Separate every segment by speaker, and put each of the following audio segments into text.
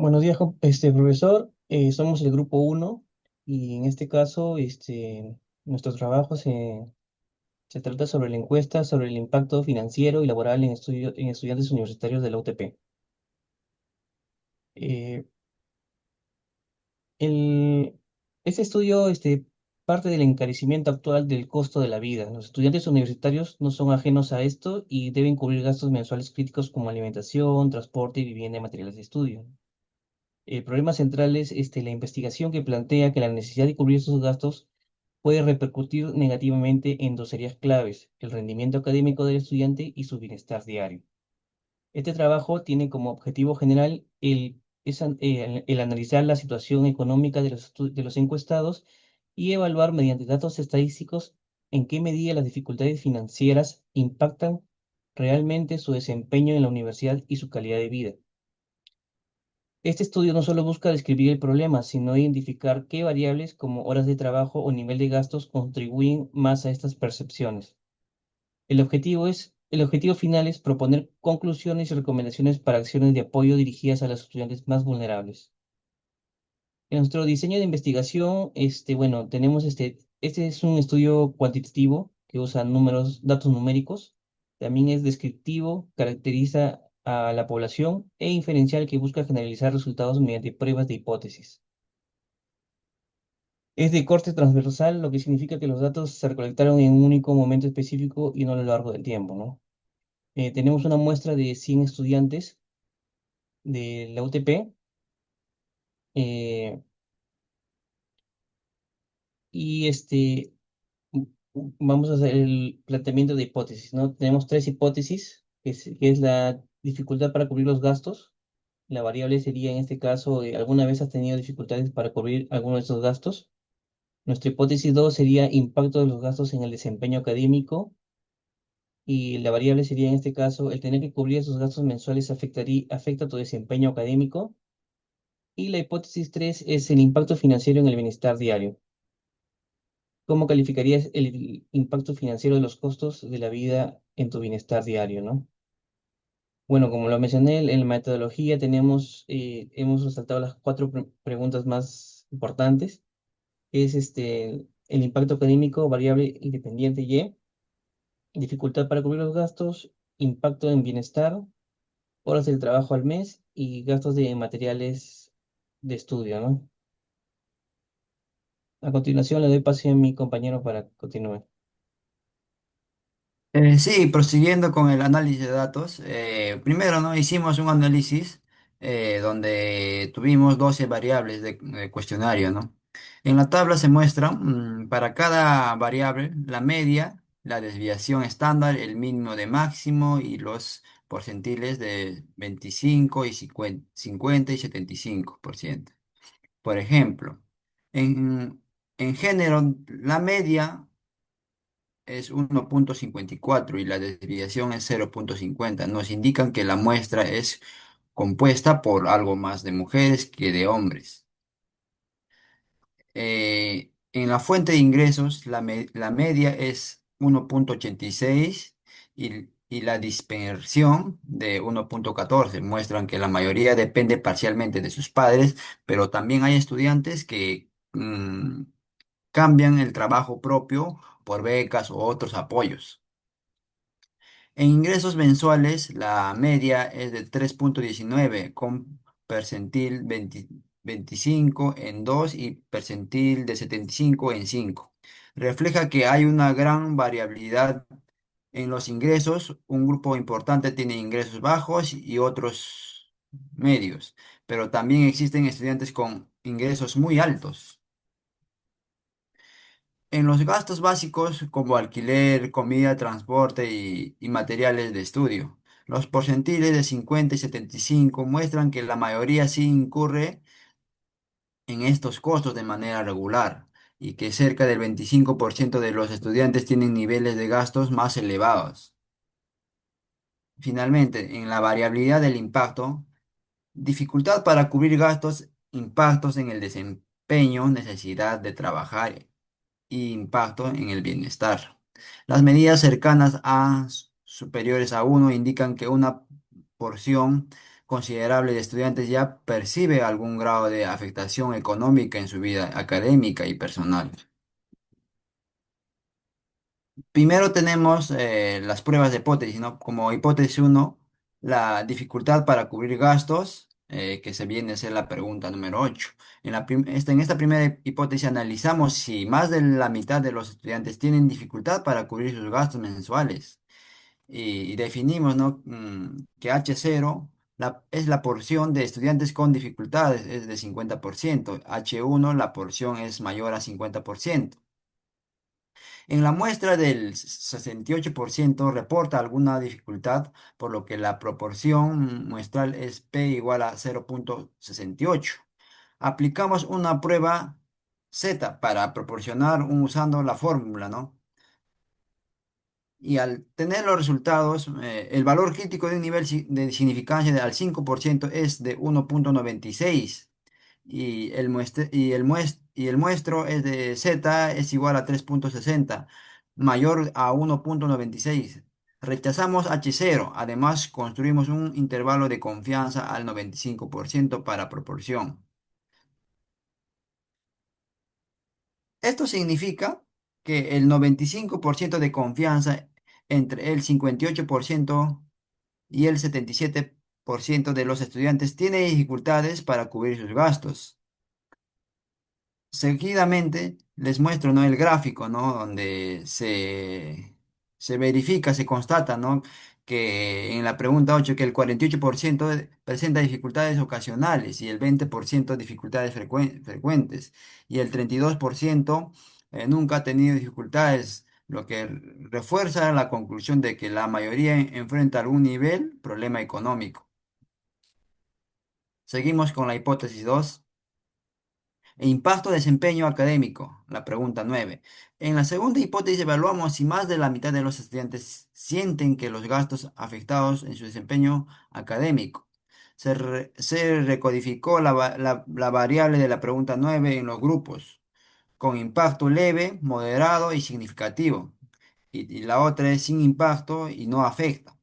Speaker 1: Buenos días, profesor. Somos el grupo uno y en este caso, nuestro trabajo se trata sobre la encuesta sobre el impacto financiero y laboral en estudiantes universitarios de la UTP. Eh, el- este estudio parte del encarecimiento actual del costo de la vida. Los estudiantes universitarios no son ajenos a esto y deben cubrir gastos mensuales críticos como alimentación, transporte, vivienda y materiales de estudio. El problema central es la investigación que plantea que la necesidad de cubrir estos gastos puede repercutir negativamente en dos áreas claves: el rendimiento académico del estudiante y su bienestar diario. Este trabajo tiene como objetivo general el analizar la situación económica de los encuestados y evaluar mediante datos estadísticos en qué medida las dificultades financieras impactan realmente su desempeño en la universidad y su calidad de vida. Este estudio no solo busca describir el problema, sino identificar qué variables como horas de trabajo o nivel de gastos contribuyen más a estas percepciones. El objetivo final es proponer conclusiones y recomendaciones para acciones de apoyo dirigidas a los estudiantes más vulnerables. En nuestro diseño de investigación, tenemos este es un estudio cuantitativo que usa datos numéricos. También es descriptivo, caracteriza a la población e inferencial que busca generalizar resultados mediante pruebas de hipótesis. Es de corte transversal, lo que significa que los datos se recolectaron en un único momento específico y no a lo largo del tiempo, ¿no? Tenemos una muestra de 100 estudiantes de la UTP. eh, y vamos a hacer el planteamiento de hipótesis, ¿no? Tenemos tres hipótesis, que es la dificultad para cubrir los gastos. La variable sería en este caso, ¿alguna vez has tenido dificultades para cubrir alguno de estos gastos? Nuestra hipótesis 2 sería impacto de los gastos en el desempeño académico. Y la variable sería en este caso, el tener que cubrir esos gastos mensuales afecta tu desempeño académico. Y la hipótesis 3 es el impacto financiero en el bienestar diario. ¿Cómo calificarías el impacto financiero de los costos de la vida en tu bienestar diario, ¿no? Bueno, como lo mencioné, en la metodología hemos resaltado las cuatro preguntas más importantes. Es el impacto académico, variable independiente Y, dificultad para cubrir los gastos, impacto en bienestar, horas del trabajo al mes y gastos de materiales de estudio, ¿no? A continuación le doy paso a mi compañero para continuar.
Speaker 2: Sí, prosiguiendo con el análisis de datos, primero, ¿no? Hicimos un análisis donde tuvimos 12 variables de cuestionario, ¿no? En la tabla se muestra para cada variable la media, la desviación estándar, el mínimo de máximo y los porcentiles de 25 y 50 y 75%. Por ejemplo, en género, la media es 1,54 y la desviación es 0,50. Nos indican que la muestra es compuesta por algo más de mujeres que de hombres. En la fuente de ingresos, la media es 1,86 y la dispersión de 1,14. Muestran que la mayoría depende parcialmente de sus padres, pero también hay estudiantes que cambian el trabajo propio por becas o otros apoyos. En ingresos mensuales, la media es de 3,19 con percentil 25 en 2 y percentil de 75 en 5. Refleja que hay una gran variabilidad en los ingresos. Un grupo importante tiene ingresos bajos y otros medios, pero también existen estudiantes con ingresos muy altos. En los gastos básicos como alquiler, comida, transporte y materiales de estudio, los porcentiles de 50 y 75 muestran que la mayoría sí incurre en estos costos de manera regular y que cerca del 25% de los estudiantes tienen niveles de gastos más elevados. Finalmente, en la variabilidad del impacto, dificultad para cubrir gastos, impactos en el desempeño, necesidad de trabajar y impacto en el bienestar. Las medidas cercanas a superiores a uno indican que una porción considerable de estudiantes ya percibe algún grado de afectación económica en su vida académica y personal. Primero tenemos las pruebas de hipótesis, ¿no? Como hipótesis uno, la dificultad para cubrir gastos, que se viene a ser la pregunta número 8. En esta primera hipótesis analizamos si más de la mitad de los estudiantes tienen dificultad para cubrir sus gastos mensuales. Y definimos, ¿no? Que H0 es la porción de estudiantes con dificultades, es de 50%. H1, la porción es mayor a 50%. En la muestra del 68% reporta alguna dificultad, por lo que la proporción muestral es P igual a 0,68. Aplicamos una prueba Z para proporcionar usando la fórmula, ¿no? Y al tener los resultados, el valor crítico de un nivel de significancia al 5% es de 1,96 y el muestro es de Z es igual a 3,60 mayor a 1,96. Rechazamos H0. Además, construimos un intervalo de confianza al 95% para proporción. Esto significa que el 95% de confianza entre el 58% y el 77% de los estudiantes tiene dificultades para cubrir sus gastos. Seguidamente les muestro, ¿no? El gráfico, ¿no? Donde se verifica, se constata, ¿no? Que en la pregunta 8 que el 48% presenta dificultades ocasionales y el 20% dificultades frecuentes y el 32% nunca ha tenido dificultades, lo que refuerza la conclusión de que la mayoría enfrenta algún nivel problema económico. Seguimos con la hipótesis 2. Impacto desempeño académico, la pregunta 9. En la segunda hipótesis evaluamos si más de la mitad de los estudiantes sienten que los gastos afectados en su desempeño académico. Se recodificó la variable de la pregunta 9 en los grupos, con impacto leve, moderado y significativo. Y la otra es sin impacto y no afecta.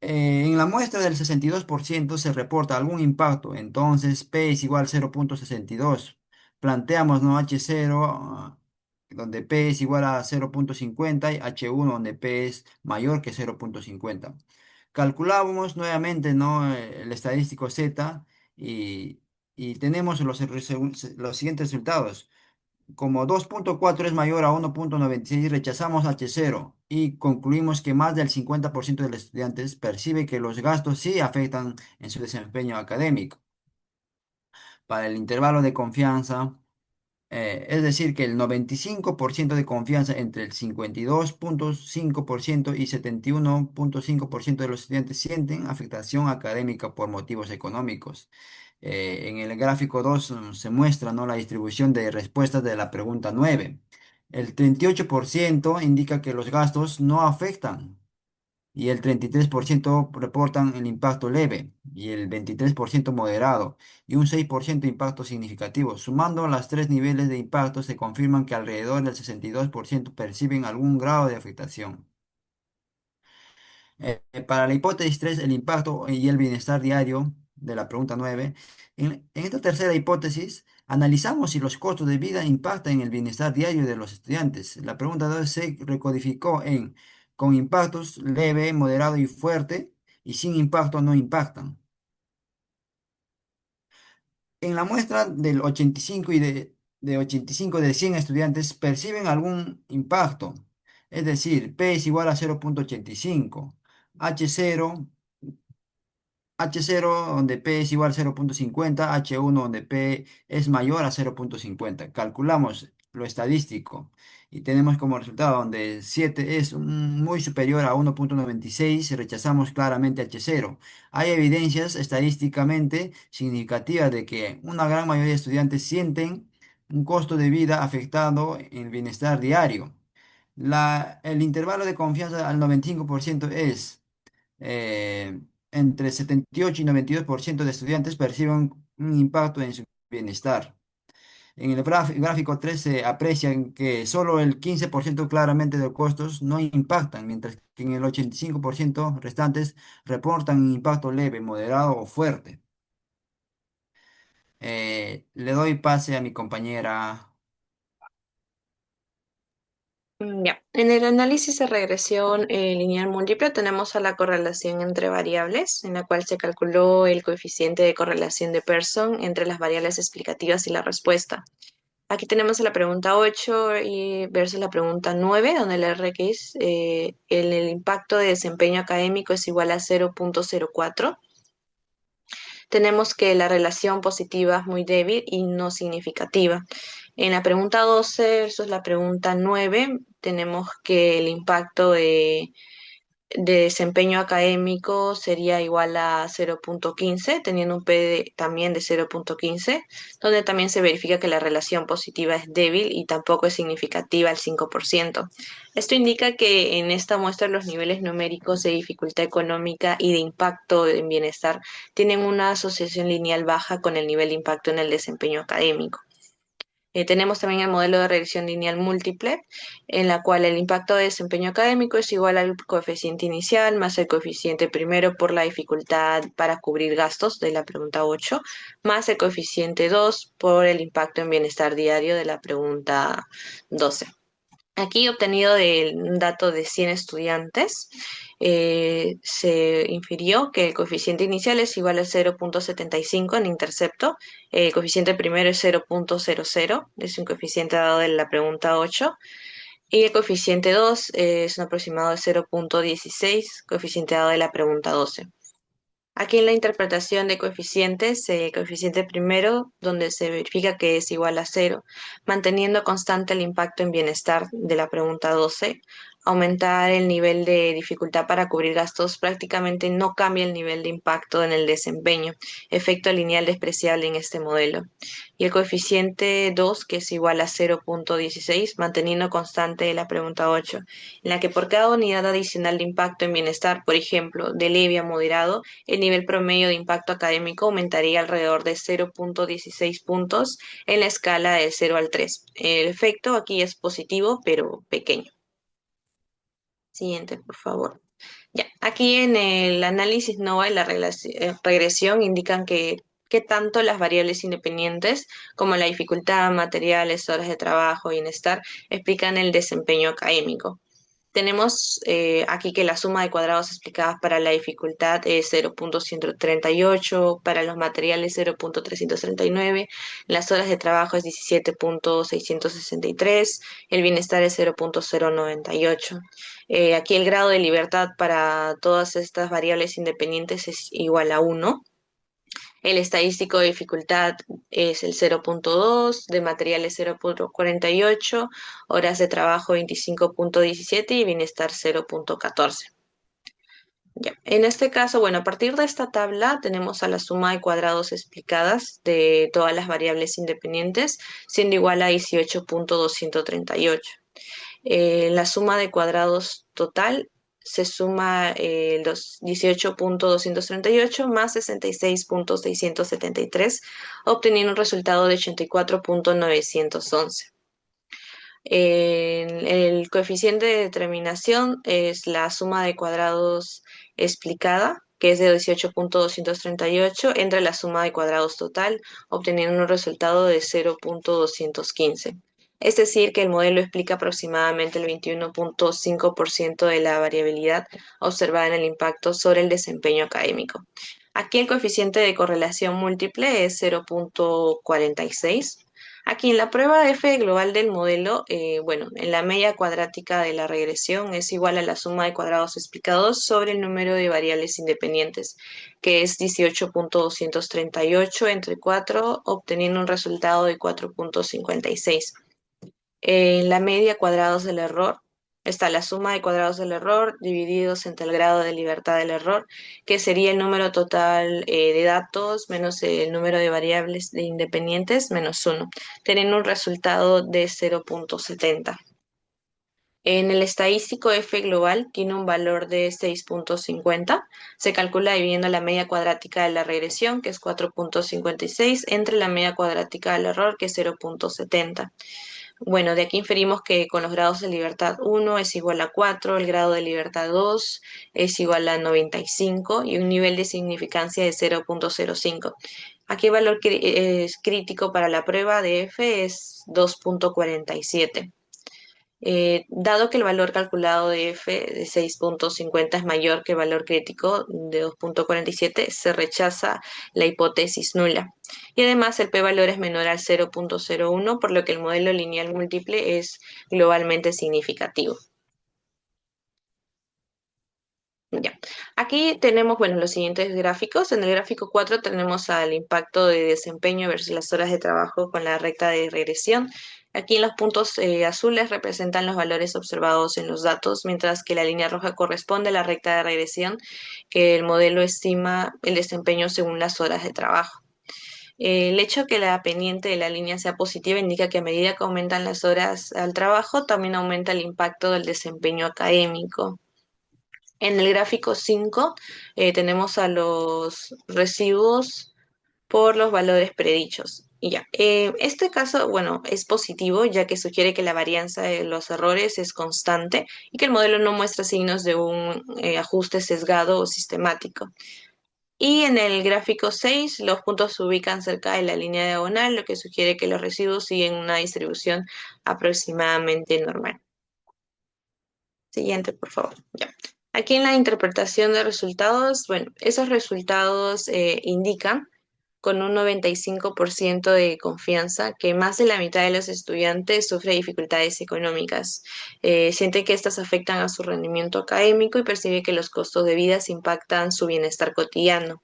Speaker 2: En la muestra del 62% se reporta algún impacto, entonces P es igual a 0,62. Planteamos, ¿no? H0, donde P es igual a 0,50 y H1 donde P es mayor que 0,50. Calculamos nuevamente, ¿no? El estadístico Z y, y tenemos los siguientes resultados. Como 2,4 es mayor a 1,96, rechazamos H0 y concluimos que más del 50% de los estudiantes percibe que los gastos sí afectan en su desempeño académico. Para el intervalo de confianza, es decir, que el 95% de confianza entre el 52,5% y 71,5% de los estudiantes sienten afectación académica por motivos económicos. En el gráfico 2 se muestra, ¿no? La distribución de respuestas de la pregunta 9. El 38% indica que los gastos no afectan y el 33% reportan el impacto leve y el 23% moderado y un 6% impacto significativo. Sumando los tres niveles de impacto se confirman que alrededor del 62% perciben algún grado de afectación. Para la hipótesis 3, el impacto y el bienestar diario de la pregunta 9. En esta tercera hipótesis, analizamos si los costos de vida impactan en el bienestar diario de los estudiantes. La pregunta 2 se recodificó en con impactos leve, moderado y fuerte, y sin impacto no impactan. En la muestra del 85 de 85 de 100 estudiantes perciben algún impacto, es decir, P es igual a 0,85, H0 H0 donde P es igual a 0,50, H1 donde P es mayor a 0,50. Calculamos lo estadístico y tenemos como resultado donde 7 es muy superior a 1,96, rechazamos claramente H0. Hay evidencias estadísticamente significativas de que una gran mayoría de estudiantes sienten un costo de vida afectado en el bienestar diario. El intervalo de confianza al 95% es eh, entre 78 y 92% de estudiantes perciben un impacto en su bienestar. En el gráfico 3 se aprecia que solo el 15% claramente de los costos no impactan, mientras que en el 85% restantes reportan un impacto leve, moderado o fuerte. Le doy pase a mi compañera.
Speaker 3: Ya. En el análisis de regresión lineal múltiple tenemos a la correlación entre variables, en la cual se calculó el coeficiente de correlación de Pearson entre las variables explicativas y la respuesta. Aquí tenemos la pregunta 8 y versus la pregunta 9, donde el RX, el impacto de desempeño académico es igual a 0.04. Tenemos que la relación positiva es muy débil y no significativa. En la pregunta 12 versus la pregunta 9, tenemos que el impacto de desempeño académico sería igual a 0.15, teniendo un también de 0.15, donde también se verifica que la relación positiva es débil y tampoco es significativa al 5%. Esto indica que en esta muestra los niveles numéricos de dificultad económica y de impacto en bienestar tienen una asociación lineal baja con el nivel de impacto en el desempeño académico. Tenemos también el modelo de regresión lineal múltiple, en la cual el impacto de desempeño académico es igual al coeficiente inicial más el coeficiente primero por la dificultad para cubrir gastos de la pregunta 8, más el coeficiente 2 por el impacto en bienestar diario de la pregunta 12. Aquí obtenido del dato de 100 estudiantes, se infirió que el coeficiente inicial es igual a 0.75 en intercepto, el coeficiente primero es 0.00, es un coeficiente dado de la pregunta 8, y el coeficiente 2 es un aproximado de 0.16, coeficiente dado de la pregunta 12. Aquí en la interpretación de coeficientes, el coeficiente primero, donde se verifica que es igual a cero, manteniendo constante el impacto en bienestar de la pregunta 12, aumentar el nivel de dificultad para cubrir gastos prácticamente no cambia el nivel de impacto en el desempeño, efecto lineal despreciable en este modelo. Y el coeficiente 2, que es igual a 0.16, manteniendo constante la pregunta 8, en la que por cada unidad adicional de impacto en bienestar, por ejemplo, de leve a moderado, el nivel promedio de impacto académico aumentaría alrededor de 0.16 puntos en la escala del 0 al 3. El efecto aquí es positivo, pero pequeño. Siguiente, por favor. Ya, aquí en el análisis NOVA y la regresión indican que qué tanto las variables independientes, como la dificultad, materiales, horas de trabajo, bienestar, explican el desempeño académico. Tenemos aquí que la suma de cuadrados explicadas para la dificultad es 0.138, para los materiales 0.339, las horas de trabajo es 17.663, el bienestar es 0.098. Aquí el grado de libertad para todas estas variables independientes es igual a 1. El estadístico de dificultad es el 0.2, de materiales 0.48, horas de trabajo 25.17 y bienestar 0.14. Ya. En este caso, bueno, a partir de esta tabla tenemos a la suma de cuadrados explicadas de todas las variables independientes, siendo igual a 18.238. La suma de cuadrados total se suma los 18.238 más 66.673, obteniendo un resultado de 84.911. El coeficiente de determinación es la suma de cuadrados explicada, que es de 18.238, entre la suma de cuadrados total, obteniendo un resultado de 0.215. Es decir, que el modelo explica aproximadamente el 21.5% de la variabilidad observada en el impacto sobre el desempeño académico. Aquí el coeficiente de correlación múltiple es 0.46. Aquí en la prueba F global del modelo, bueno, en la media cuadrática de la regresión es igual a la suma de cuadrados explicados sobre el número de variables independientes, que es 18.238 entre 4, obteniendo un resultado de 4.56. En la media cuadrados del error está la suma de cuadrados del error divididos entre el grado de libertad del error, que sería el número total de datos menos el número de variables de independientes menos 1, teniendo un resultado de 0.70. En el estadístico F global tiene un valor de 6.50. Se calcula dividiendo la media cuadrática de la regresión, que es 4.56, entre la media cuadrática del error, que es 0.70. Bueno, de aquí inferimos que con los grados de libertad 1 es igual a 4, el grado de libertad 2 es igual a 95 y un nivel de significancia de 0.05. Aquí el valor es crítico para la prueba de F es 2.47. Dado que el valor calculado de F de 6.50 es mayor que el valor crítico de 2.47, se rechaza la hipótesis nula. Y además el p-valor es menor al 0.01, por lo que el modelo lineal múltiple es globalmente significativo. Ya. Aquí tenemos, bueno, los siguientes gráficos. En el gráfico 4 tenemos al impacto de desempeño versus las horas de trabajo con la recta de regresión. Aquí en los puntos azules representan los valores observados en los datos, mientras que la línea roja corresponde a la recta de regresión, que el modelo estima el desempeño según las horas de trabajo. El hecho que la pendiente de la línea sea positiva indica que a medida que aumentan las horas al trabajo, también aumenta el impacto del desempeño académico. En el gráfico 5 tenemos a los residuos por los valores predichos. Y ya, este caso, bueno, es positivo ya que sugiere que la varianza de los errores es constante y que el modelo no muestra signos de un ajuste sesgado o sistemático. Y en el gráfico 6 los puntos se ubican cerca de la línea diagonal, lo que sugiere que los residuos siguen una distribución aproximadamente normal. Siguiente, por favor. Ya. Aquí en la interpretación de resultados, bueno, esos resultados indican con un 95% de confianza que más de la mitad de los estudiantes sufre dificultades económicas. Siente que estas afectan a su rendimiento académico y percibe que los costos de vida impactan su bienestar cotidiano.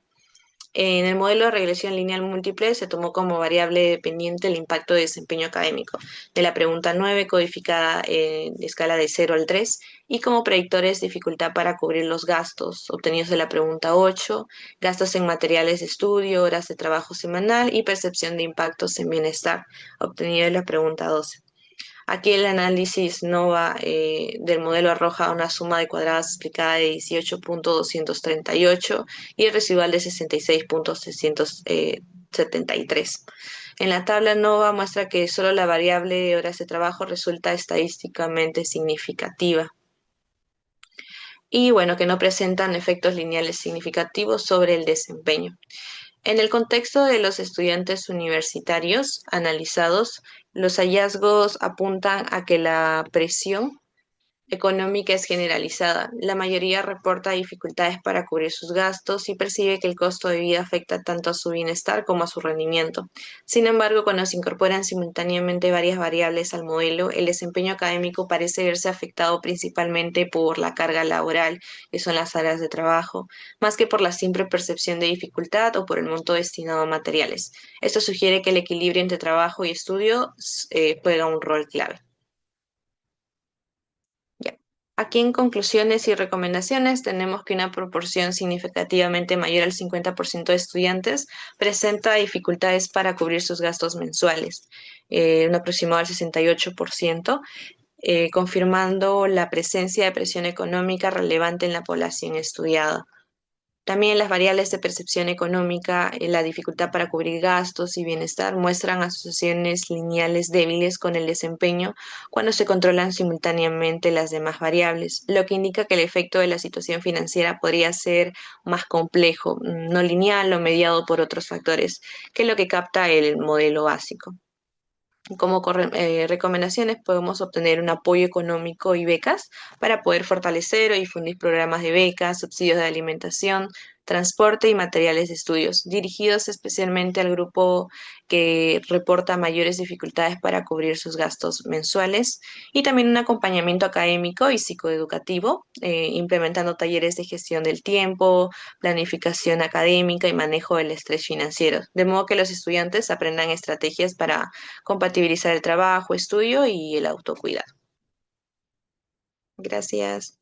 Speaker 3: En el modelo de regresión lineal múltiple se tomó como variable dependiente el impacto de desempeño académico de la pregunta 9 codificada en escala de 0 al 3 y como predictores dificultad para cubrir los gastos obtenidos de la pregunta 8, gastos en materiales de estudio, horas de trabajo semanal y percepción de impactos en bienestar obtenido de la pregunta 12. Aquí el análisis NOVA del modelo arroja una suma de cuadradas explicada de 18.238 y el residual de 66.673. En la tabla NOVA muestra que solo la variable de horas de trabajo resulta estadísticamente significativa y bueno, que no presentan efectos lineales significativos sobre el desempeño. En el contexto de los estudiantes universitarios analizados, los hallazgos apuntan a que la presión económica es generalizada. La mayoría reporta dificultades para cubrir sus gastos y percibe que el costo de vida afecta tanto a su bienestar como a su rendimiento. Sin embargo, cuando se incorporan simultáneamente varias variables al modelo, el desempeño académico parece verse afectado principalmente por la carga laboral, que son las áreas de trabajo, más que por la simple percepción de dificultad o por el monto destinado a materiales. Esto sugiere que el equilibrio entre trabajo y estudio juega un rol clave. Ya. Aquí en conclusiones y recomendaciones tenemos que una proporción significativamente mayor al 50% de estudiantes presenta dificultades para cubrir sus gastos mensuales, un aproximado al 68%, confirmando la presencia de presión económica relevante en la población estudiada. También las variables de percepción económica, la dificultad para cubrir gastos y bienestar muestran asociaciones lineales débiles con el desempeño cuando se controlan simultáneamente las demás variables, lo que indica que el efecto de la situación financiera podría ser más complejo, no lineal o mediado por otros factores que lo que capta el modelo básico. Como recomendaciones podemos obtener un apoyo económico y becas para poder fortalecer o difundir programas de becas, subsidios de alimentación, transporte y materiales de estudios, dirigidos especialmente al grupo que reporta mayores dificultades para cubrir sus gastos mensuales, y también un acompañamiento académico y psicoeducativo, implementando talleres de gestión del tiempo, planificación académica y manejo del estrés financiero, de modo que los estudiantes aprendan estrategias para compatibilizar el trabajo, estudio y el autocuidado. Gracias.